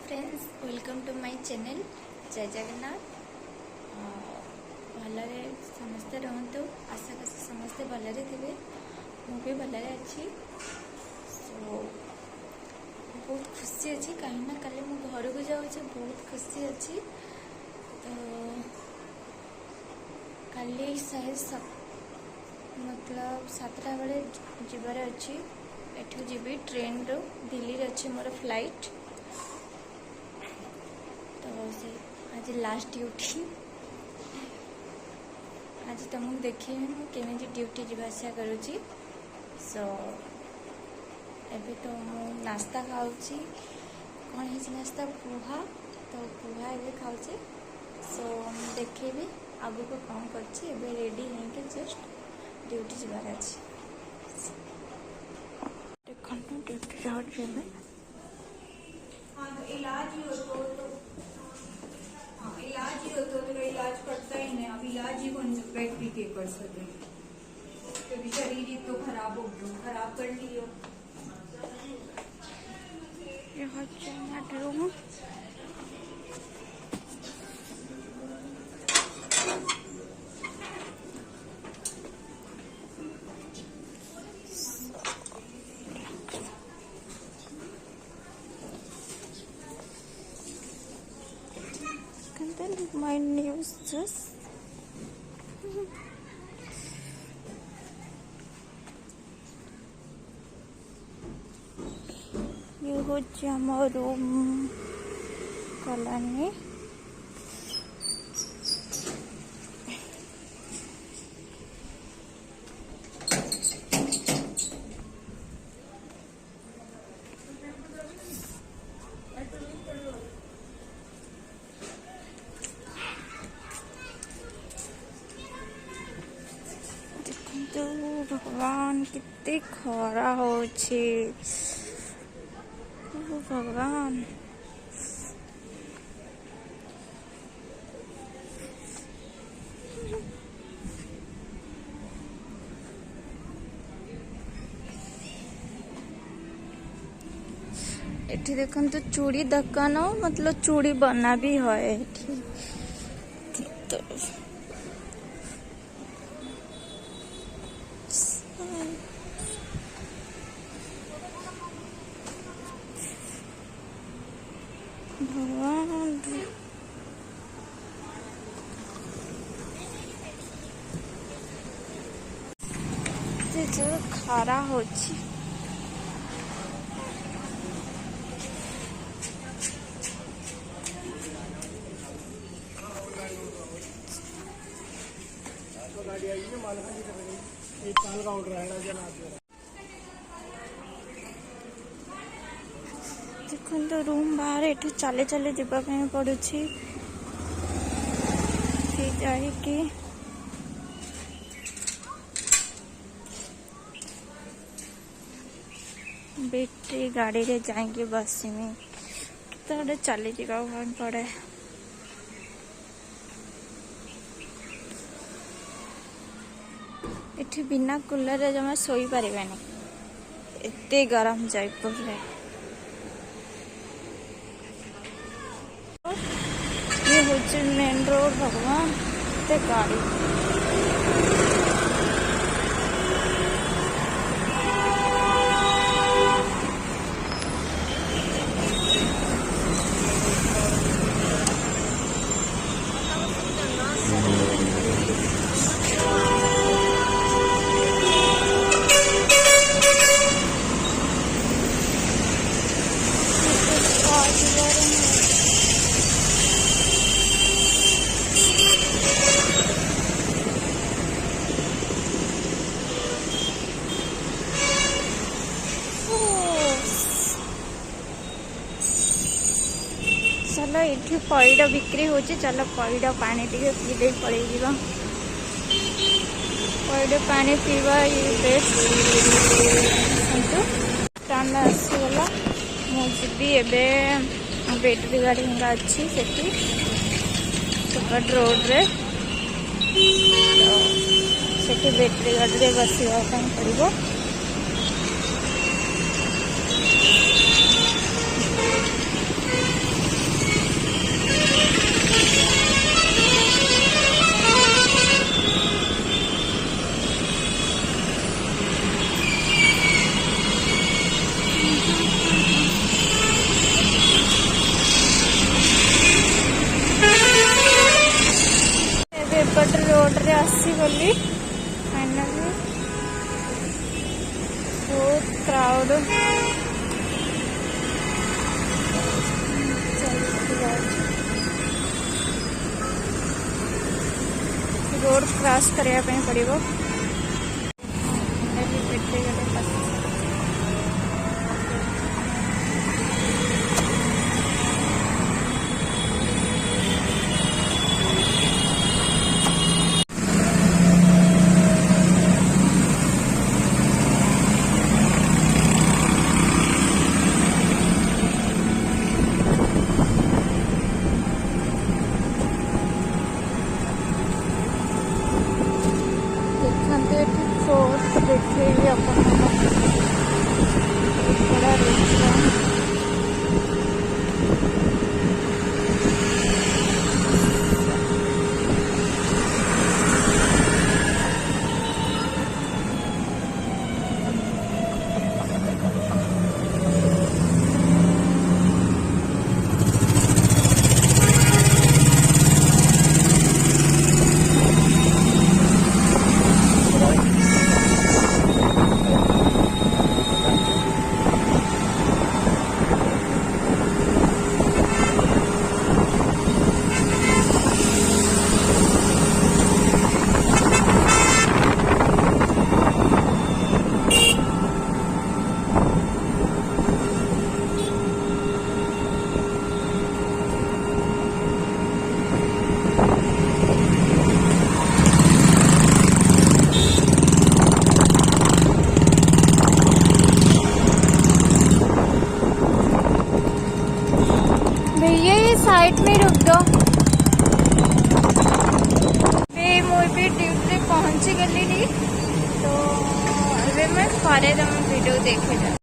Friends welcome to my channel जय जगन्नाथ। भलरे समस्ते रहतु आशा कर समस्ते भलरे थे मुझे भलरे अच्छी। सो बहुत खुशी अच्छी कहीं कल मु घर को जाऊँ बहुत खुशी अच्छी। तो कल शायद मतलब 7टा बेले जीवार अच्छी एठू जीवी ट्रेन रो दिल्ली अच्छी मोर फ्लाइट। तो से आज लास्ट ड्यूटी आज तुमको देखी केमी ड्यूटी जावासा करुँची। सो एबे तो मु नास्ता खाऊँ कौन है नास्ता पोहा। तो पोहा एबे खाऊँ। सो देखेबी आगु को कौन कर रेडी होके जस्ट ड्यूटी जबार अच्छी। देखो ड्यूटी जाऊँ इलाज ही हो तो इलाज ही हो तो इलाज करता ही नहीं। अब इलाज ही कौन व्यक्ति के कर सके क्योंकि शरीर ही तो खराब कर लियो। रूम my news just ये हो जामा रूम कलानी भगवान कितनी खरा हो भगवान। एठी देखन तो चूड़ी दुकान मतलब चूड़ी बना भी है तो भगवान जो खरा हो देखो तो रूम बाहर एठू चले चले जावाई पड़ू जाकि बैटरी गाड़ी रे जाएंगे बस में तो चली जा पड़े। इठी बिना कूलर रे जमा सोई पारिबानी एते गरम जयपुर रे। ये होचे मेन रोड भगवान ते गाड़ी चलो ये पैड बिक्री हो चलो पैड पानी टे पी पड़े पैड पानी पीवा ये बेस्ट। टाण आसीगला मुझे एवं बैटरी गाड़ी अच्छी सेपट रोड रे तो बैटरी गाड़ी रे बसवा पड़ो। पास करने पड़ो। देखिए अपन बड़ा भैया ये साइड में रुक दो। मुझे ड्यूटी पहुंची गली तो मैं फारे वीडियो देखे जा।